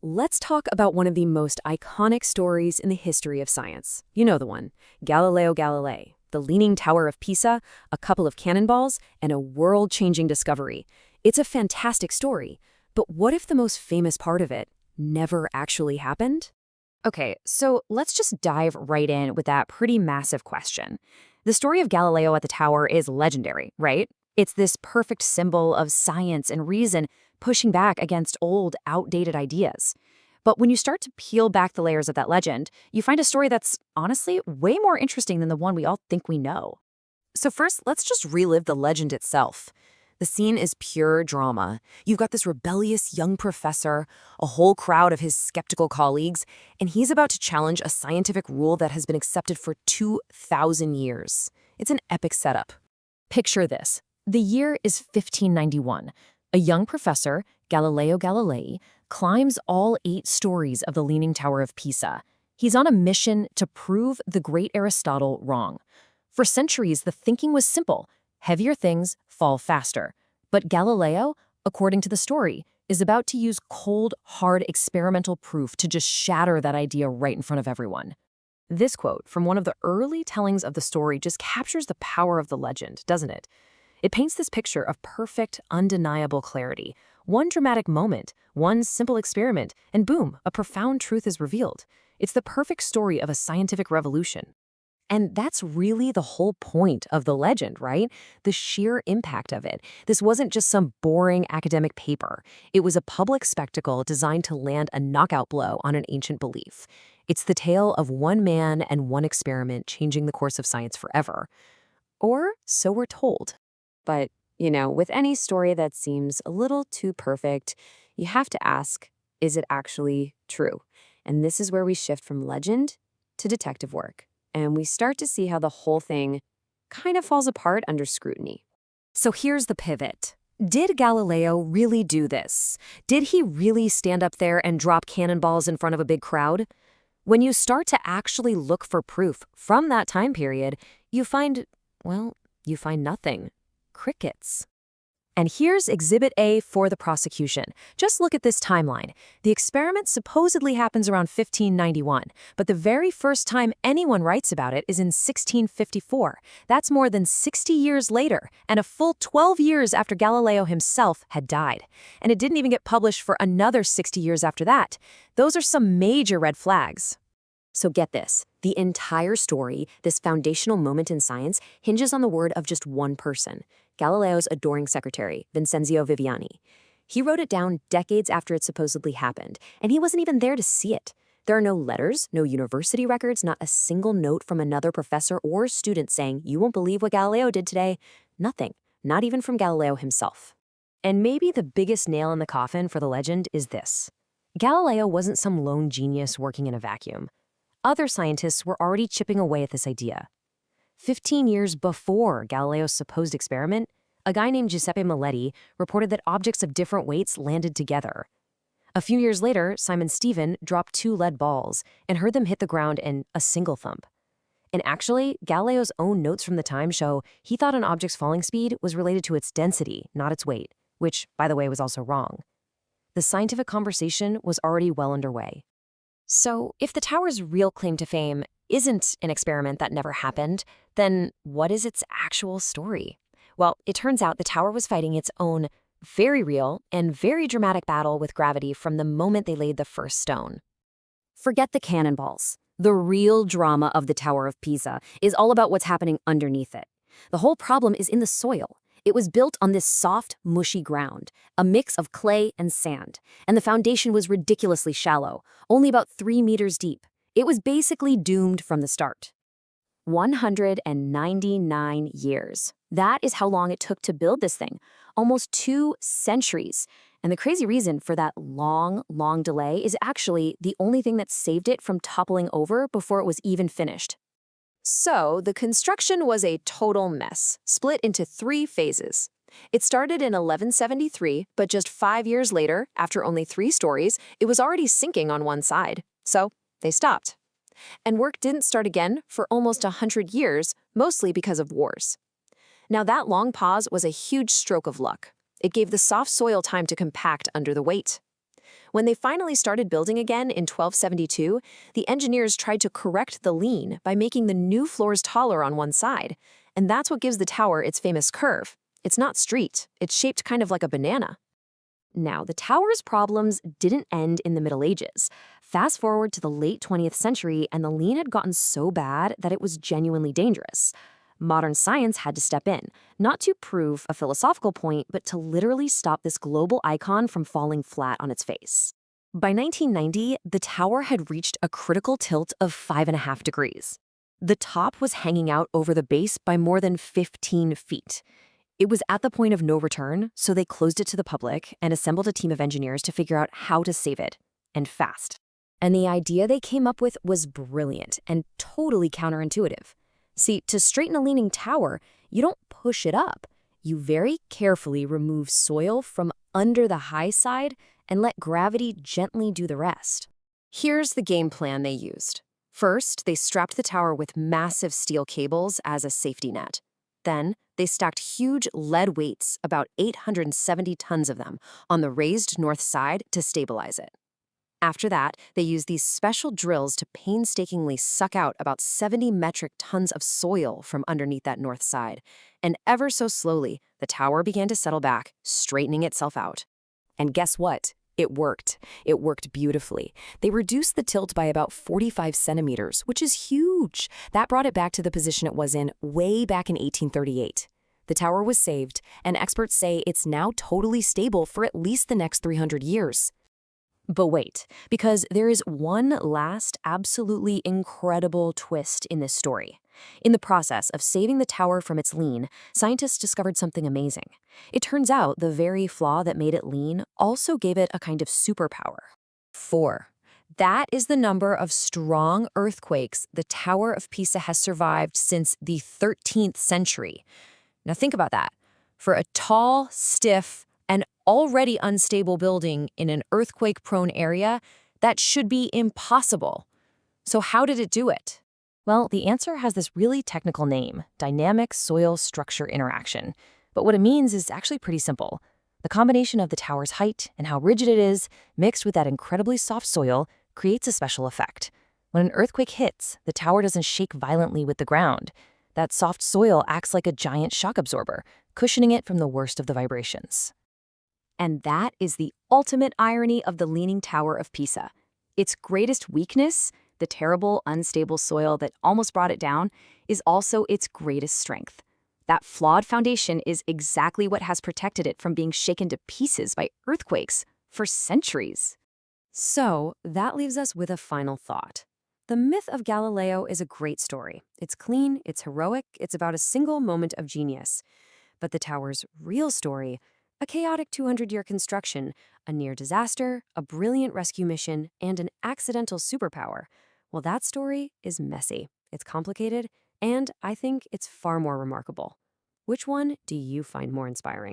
let's talk about one of the most iconic stories in the history of science. You know the one, Galileo Galilei, the Leaning Tower of Pisa, a couple of cannonballs, and a world-changing discovery. It's a fantastic story, but what if the most famous part of it never actually happened? Okay, so let's just dive right in with that pretty massive question. The story of Galileo at the tower is legendary, right? It's this perfect symbol of science and reason pushing back against old, outdated ideas. But when you start to peel back the layers of that legend, you find a story that's honestly way more interesting than the one we all think we know. So first, let's just relive the legend itself. The scene is pure drama. You've got this rebellious young professor, a whole crowd of his skeptical colleagues, and he's about to challenge a scientific rule that has been accepted for 2,000 years. It's an epic setup. Picture this. The year is 1591. A young professor, Galileo Galilei, climbs all 8 stories of the Leaning Tower of Pisa. He's on a mission to prove the great Aristotle wrong. For centuries, the thinking was simple. Heavier things fall faster. But Galileo, according to the story, is about to use cold, hard experimental proof to just shatter that idea right in front of everyone. This quote from one of the early tellings of the story just captures the power of the legend, doesn't it? It paints this picture of perfect, undeniable clarity. One dramatic moment, one simple experiment, and boom, a profound truth is revealed. It's the perfect story of a scientific revolution. And that's really the whole point of the legend, right? The sheer impact of it. This wasn't just some boring academic paper. It was a public spectacle designed to land a knockout blow on an ancient belief. It's the tale of one man and one experiment changing the course of science forever. Or so we're told. But, with any story that seems a little too perfect, you have to ask, is it actually true? And this is where we shift from legend to detective work. And we start to see how the whole thing kind of falls apart under scrutiny. So here's the pivot. Did Galileo really do this? Did he really stand up there and drop cannonballs in front of a big crowd? When you start to actually look for proof from that time period, you find nothing. Crickets. And here's Exhibit A for the prosecution. Just look at this timeline. The experiment supposedly happens around 1591, but the very first time anyone writes about it is in 1654. That's more than 60 years later, and a full 12 years after Galileo himself had died. And it didn't even get published for another 60 years after that. Those are some major red flags. So get this, the entire story, this foundational moment in science, hinges on the word of just one person, Galileo's adoring secretary, Vincenzo Viviani. He wrote it down decades after it supposedly happened, and he wasn't even there to see it. There are no letters, no university records, not a single note from another professor or student saying, "You won't believe what Galileo did today." Nothing, not even from Galileo himself. And maybe the biggest nail in the coffin for the legend is this. Galileo wasn't some lone genius working in a vacuum. Other scientists were already chipping away at this idea. 15 years before Galileo's supposed experiment, a guy named Giuseppe Maletti reported that objects of different weights landed together. A few years later, Simon Stevin dropped 2 lead balls and heard them hit the ground in a single thump. And actually, Galileo's own notes from the time show he thought an object's falling speed was related to its density, not its weight, which, by the way, was also wrong. The scientific conversation was already well underway. So, if the tower's real claim to fame isn't an experiment that never happened, then what is its actual story? Well, it turns out the tower was fighting its own very real and very dramatic battle with gravity from the moment they laid the first stone. Forget the cannonballs. The real drama of the Tower of Pisa is all about what's happening underneath it. The whole problem is in the soil. It was built on this soft, mushy ground, a mix of clay and sand, and the foundation was ridiculously shallow, only about 3 meters deep. It was basically doomed from the start. 199 years. That is how long it took to build this thing, almost 2 centuries. And the crazy reason for that long, long delay is actually the only thing that saved it from toppling over before it was even finished. So, the construction was a total mess, split into 3 phases. It started in 1173, but just 5 years later, after only 3 stories, it was already sinking on one side. So, they stopped. And work didn't start again for almost 100 years, mostly because of wars. Now, that long pause was a huge stroke of luck. It gave the soft soil time to compact under the weight. When they finally started building again in 1272, the engineers tried to correct the lean by making the new floors taller on one side. And that's what gives the tower its famous curve. It's not straight, it's shaped kind of like a banana. Now, the tower's problems didn't end in the Middle Ages. Fast forward to the late 20th century, and the lean had gotten so bad that it was genuinely dangerous. Modern science had to step in, not to prove a philosophical point, but to literally stop this global icon from falling flat on its face. By 1990, the tower had reached a critical tilt of 5.5 degrees. The top was hanging out over the base by more than 15 feet. It was at the point of no return, so they closed it to the public and assembled a team of engineers to figure out how to save it, and fast. And the idea they came up with was brilliant and totally counterintuitive. See, to straighten a leaning tower, you don't push it up. You very carefully remove soil from under the high side and let gravity gently do the rest. Here's the game plan they used. First, they strapped the tower with massive steel cables as a safety net. Then, they stacked huge lead weights, about 870 tons of them, on the raised north side to stabilize it. After that, they used these special drills to painstakingly suck out about 70 metric tons of soil from underneath that north side. And ever so slowly, the tower began to settle back, straightening itself out. And guess what? It worked. It worked beautifully. They reduced the tilt by about 45 centimeters, which is huge. That brought it back to the position it was in way back in 1838. The tower was saved, and experts say it's now totally stable for at least the next 300 years. But wait, because there is one last absolutely incredible twist in this story. In the process of saving the tower from its lean, scientists discovered something amazing. It turns out the very flaw that made it lean also gave it a kind of superpower. 4. That is the number of strong earthquakes the Tower of Pisa has survived since the 13th century. Now think about that. For a tall, stiff, and already unstable building in an earthquake-prone area, that should be impossible. So how did it do it? Well, the answer has this really technical name, dynamic soil structure interaction. But what it means is actually pretty simple. The combination of the tower's height and how rigid it is, mixed with that incredibly soft soil, creates a special effect. When an earthquake hits, the tower doesn't shake violently with the ground. That soft soil acts like a giant shock absorber, cushioning it from the worst of the vibrations. And that is the ultimate irony of the Leaning Tower of Pisa. Its greatest weakness, the terrible, unstable soil that almost brought it down, is also its greatest strength. That flawed foundation is exactly what has protected it from being shaken to pieces by earthquakes for centuries. So, that leaves us with a final thought. The myth of Galileo is a great story. It's clean, it's heroic, it's about a single moment of genius. But the tower's real story, a chaotic 200-year construction, a near disaster, a brilliant rescue mission, and an accidental superpower, well, that story is messy, it's complicated, and I think it's far more remarkable. Which one do you find more inspiring?